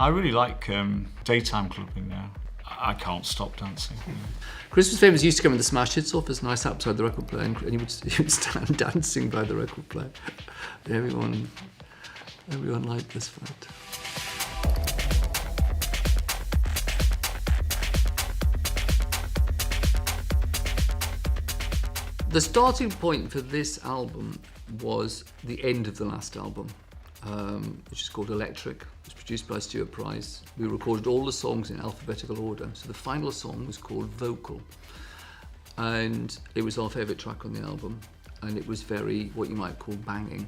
I really like daytime clubbing now. I can't stop dancing. Chris was famous. He used to come in the smash hits office, and I sat beside the record player, and he would stand dancing by the record player. And everyone liked this fact. The starting point for this album was the end of the last album, which is called Electric. It was produced by Stuart Price. We recorded all the songs in alphabetical order. So the final song was called Vocal. And it was our favourite track on the album. And it was very, what you might call, banging.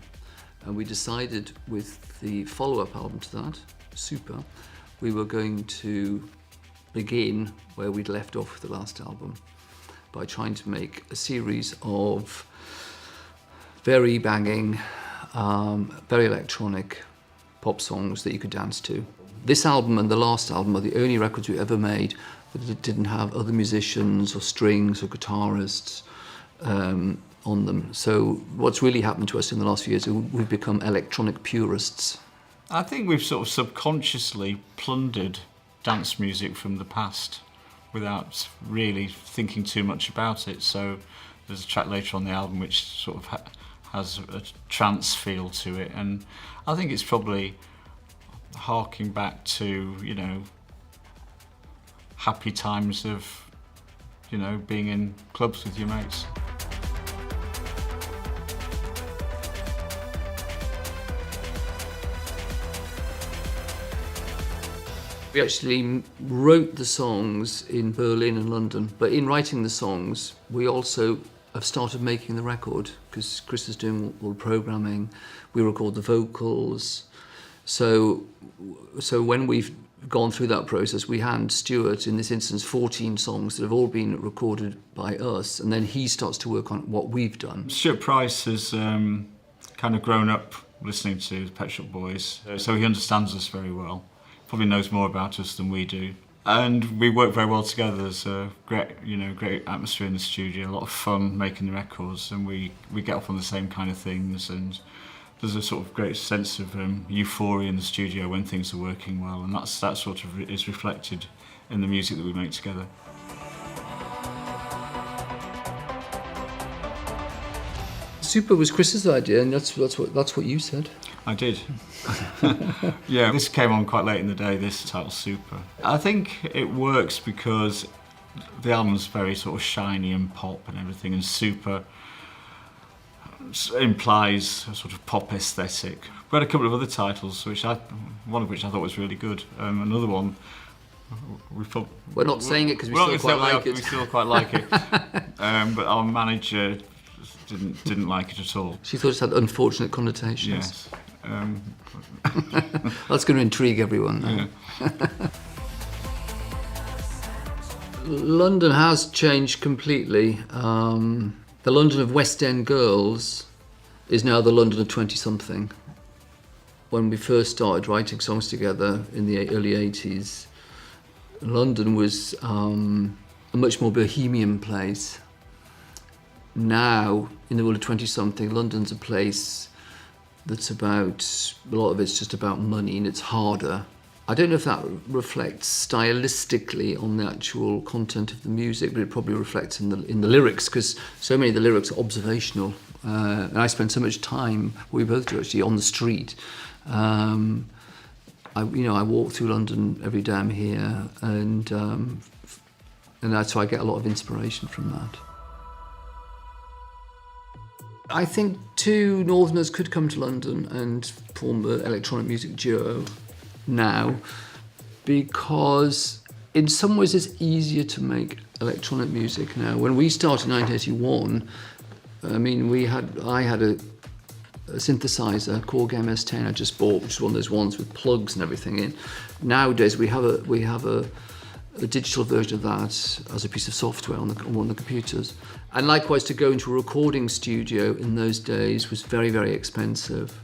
And we decided with the follow-up album to that, Super, we were going to begin where we'd left off with the last album, by trying to make a series of very banging, very electronic pop songs that you could dance to. This album and the last album are the only records we ever made that didn't have other musicians or strings or guitarists on them. So what's really happened to us in the last few years is we've become electronic purists. I think we've sort of subconsciously plundered dance music from the past without really thinking too much about it. So there's a track later on the album which sort of has a trance feel to it, and I think it's probably harking back to, you know, happy times of, you know, being in clubs with your mates. We actually wrote the songs in Berlin and London, but in writing the songs, we also have started making the record, because Chris is doing all the programming, we record the vocals. So when we've gone through that process, we hand Stuart, in this instance, 14 songs that have all been recorded by us, and then he starts to work on what we've done. Stuart Price has kind of grown up listening to the Pet Shop Boys, so he understands us very well. Probably knows more about us than we do, and we work very well together. There's a great atmosphere in the studio, a lot of fun making the records, and we get off on the same kind of things, and there's a sort of great sense of euphoria in the studio when things are working well, and that sort of is reflected in the music that we make together. Super was Chris's idea, and that's what you said. I did. Yeah, this came on quite late in the day, this title, Super. I think it works because the album's very sort of shiny and pop and everything, and Super implies a sort of pop aesthetic. We had a couple of other titles, one of which I thought was really good. Another one, we're not saying it because we still quite like it. We still quite like it, but our manager didn't like it at all. She thought it had unfortunate connotations. Yes. That's going to intrigue everyone now. Yeah. London has changed completely. The London of West End girls is now the London of 20-something. When we first started writing songs together in the early 80s, London was a much more bohemian place. Now, in the world of 20-something, London's a place that's about, a lot of it's just about money, and it's harder. I don't know if that reflects stylistically on the actual content of the music, but it probably reflects in the lyrics, because so many of the lyrics are observational. And I spend so much time, we both do actually, on the street. I walk through London every day I'm here, and that's why I get a lot of inspiration from that. I think two Northerners could come to London and form the electronic music duo now, because in some ways it's easier to make electronic music now. When we started in 1981, I mean, I had a synthesizer, Korg MS-10 I just bought, which is one of those ones with plugs and everything in. Nowadays we have a digital version of that as a piece of software on one of the computers. And likewise, to go into a recording studio in those days was very, very expensive.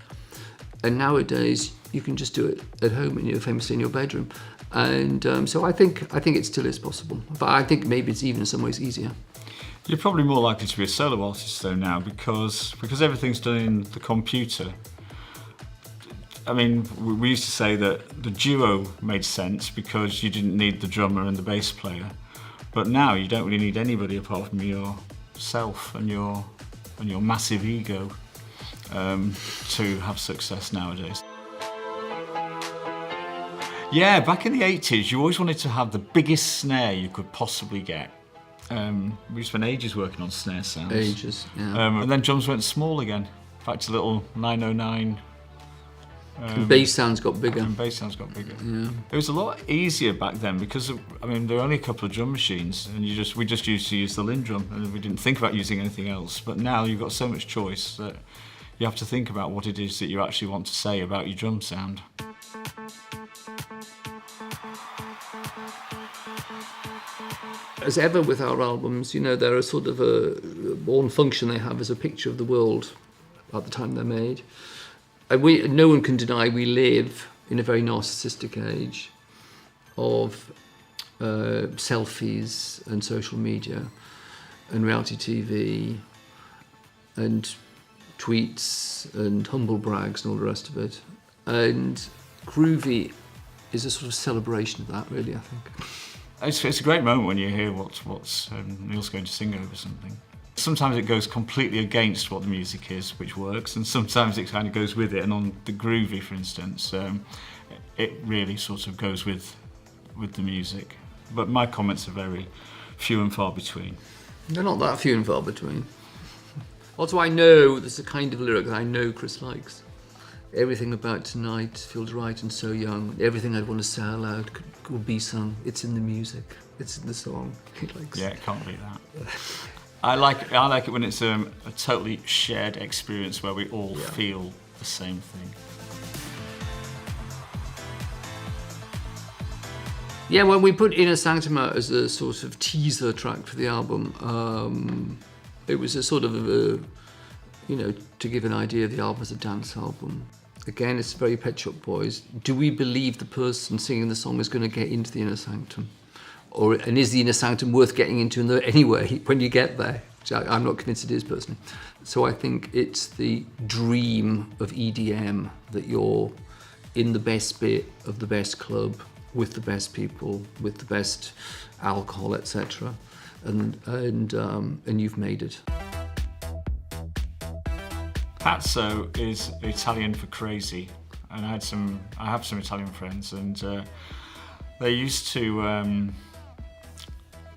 And nowadays, you can just do it at home, famously in your bedroom. And so I think it still is possible. But I think maybe it's even in some ways easier. You're probably more likely to be a solo artist though now, because everything's done in the computer. I mean, we used to say that the duo made sense because you didn't need the drummer and the bass player. But now you don't really need anybody apart from yourself and your massive ego to have success nowadays. Yeah, back in the 80s, you always wanted to have the biggest snare you could possibly get. We spent ages working on snare sounds. Ages, yeah. And then drums went small again, back to little 909. And bass sounds got bigger. And bass sounds got bigger. Yeah. It was a lot easier back then because there were only a couple of drum machines, and we just used to use the Lindrum, and we didn't think about using anything else. But now you've got so much choice that you have to think about what it is that you actually want to say about your drum sound. As ever with our albums, they're a sort of one function they have is a picture of the world at the time they're made. And no one can deny we live in a very narcissistic age of selfies and social media and reality TV and tweets and humble brags and all the rest of it. And Groovy is a sort of celebration of that, really, I think. It's a great moment when you hear what Neil's going to sing over something. Sometimes it goes completely against what the music is, which works, and sometimes it kind of goes with it. And on the Groovy, for instance, it really sort of goes with the music. But my comments are very few and far between. They're not that few and far between. Also, I know there's a kind of lyric that I know Chris likes. Everything about tonight feels right and so young. Everything I'd want to say aloud could be sung. It's in the music. It's in the song. He likes. Yeah, can't beat that. I like it when it's a totally shared experience where we all feel the same thing. Yeah, when we put Inner Sanctum out as a sort of teaser track for the album, it was a sort of to give an idea of the album as a dance album. Again, it's very Pet Shop Boys. Do we believe the person singing the song is going to get into the Inner Sanctum? And is the Inner Sanctum worth getting into anyway when you get there? Which I'm not convinced it is, personally. So I think it's the dream of EDM that you're in the best bit of the best club with the best people, with the best alcohol, etc. And you've made it. Pazzo is Italian for crazy, and I have some Italian friends, and they used to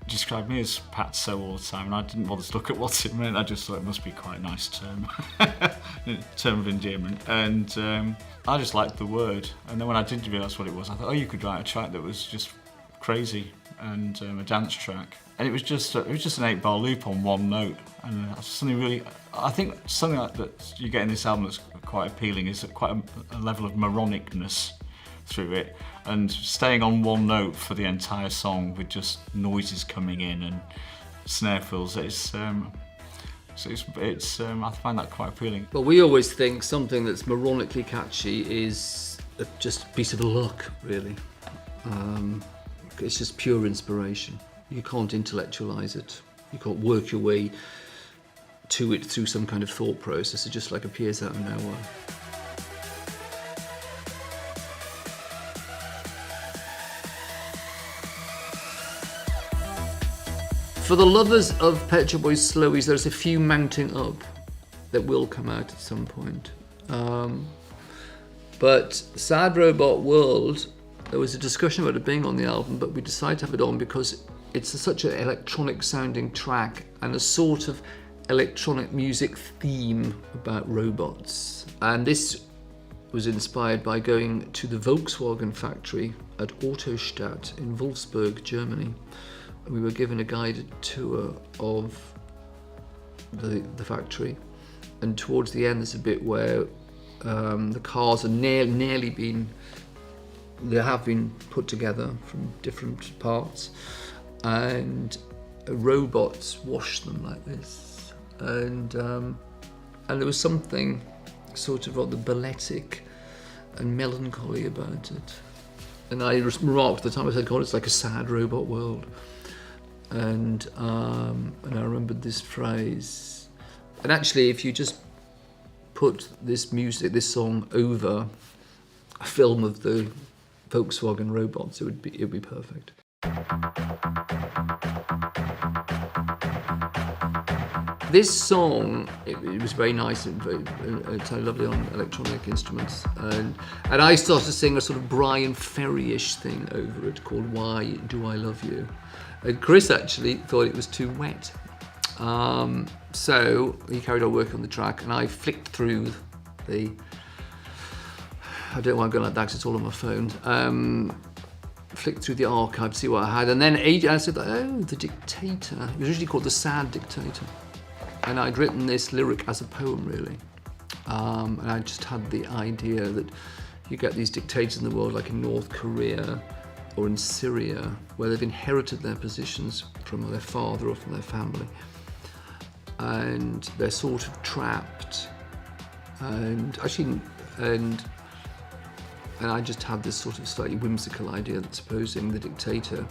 describe me as Pazzo all the time, and I didn't bother to look at what it meant. I just thought it must be quite a nice term, term of endearment, and I just liked the word. And then when I did realise what it was, I thought, oh, you could write a track that was just crazy and a dance track. And it was just an 8-bar loop on one note, and I think something like that you get in this album that's quite appealing is quite a level of Moronicness through it, and staying on one note for the entire song with just noises coming in and snare fills. I find that quite appealing. But we always think something that's moronically catchy is just a piece of luck, really. It's just pure inspiration. You can't intellectualize it. You can't work your way to it through some kind of thought process. It just appears out of nowhere. For the lovers of Pet Shop Boys slowies, there's a few mounting up that will come out at some point. But Sad Robot World, there was a discussion about it being on the album, but we decided to have it on because it's such an electronic sounding track and a sort of electronic music theme about robots. And this was inspired by going to the Volkswagen factory at Autostadt in Wolfsburg, Germany. And we were given a guided tour of the factory. And towards the end, there's a bit where the cars are nearly been put together from different parts, and robots wash them like this, and there was something sort of rather balletic and melancholy about it. And I remarked at the time, I said, God, it's like a sad robot world. And I remembered this phrase. And actually, if you just put this song over a film of the Volkswagen robots, it would be perfect. This song, it was very nice and it sounded lovely on electronic instruments, and I started to sing a sort of Brian Ferry-ish thing over it called "Why Do I Love You," and Chris actually thought it was too wet, so he carried on working on the track, and I flicked through the. I don't know why I'm going like that because it's all on my phone. Flicked through the archive to see what I had, and then I said, "Oh, The Dictator." It was originally called "The Sad Dictator." And I'd written this lyric as a poem, really. And I just had the idea that you get these dictators in the world, like in North Korea or in Syria, where they've inherited their positions from their father or from their family. And they're sort of trapped. And I just had this sort of slightly whimsical idea that supposing the dictator,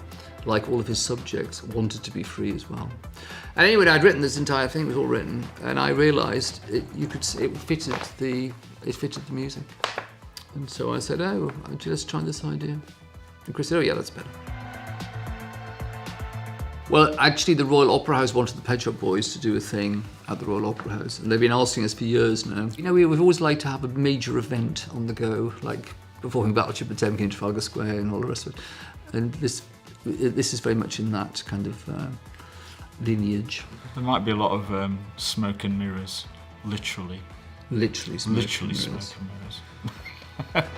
like all of his subjects, wanted to be free as well. And anyway, I'd written this entire thing, it was all written, and I realised it fitted the music. And so I said, "Oh, let's try this idea." And Chris said, "Oh yeah, that's better." Well, actually, the Royal Opera House wanted the Pet Shop Boys to do a thing at the Royal Opera House, and they've been asking us for years now. You know, we've always liked to have a major event on the go, like performing Battleship Potemkin in Trafalgar Square and all the rest of it. And this is very much in that kind of lineage. There might be a lot of smoke and mirrors, literally. Literally smoke Literally and mirrors. smoke and mirrors.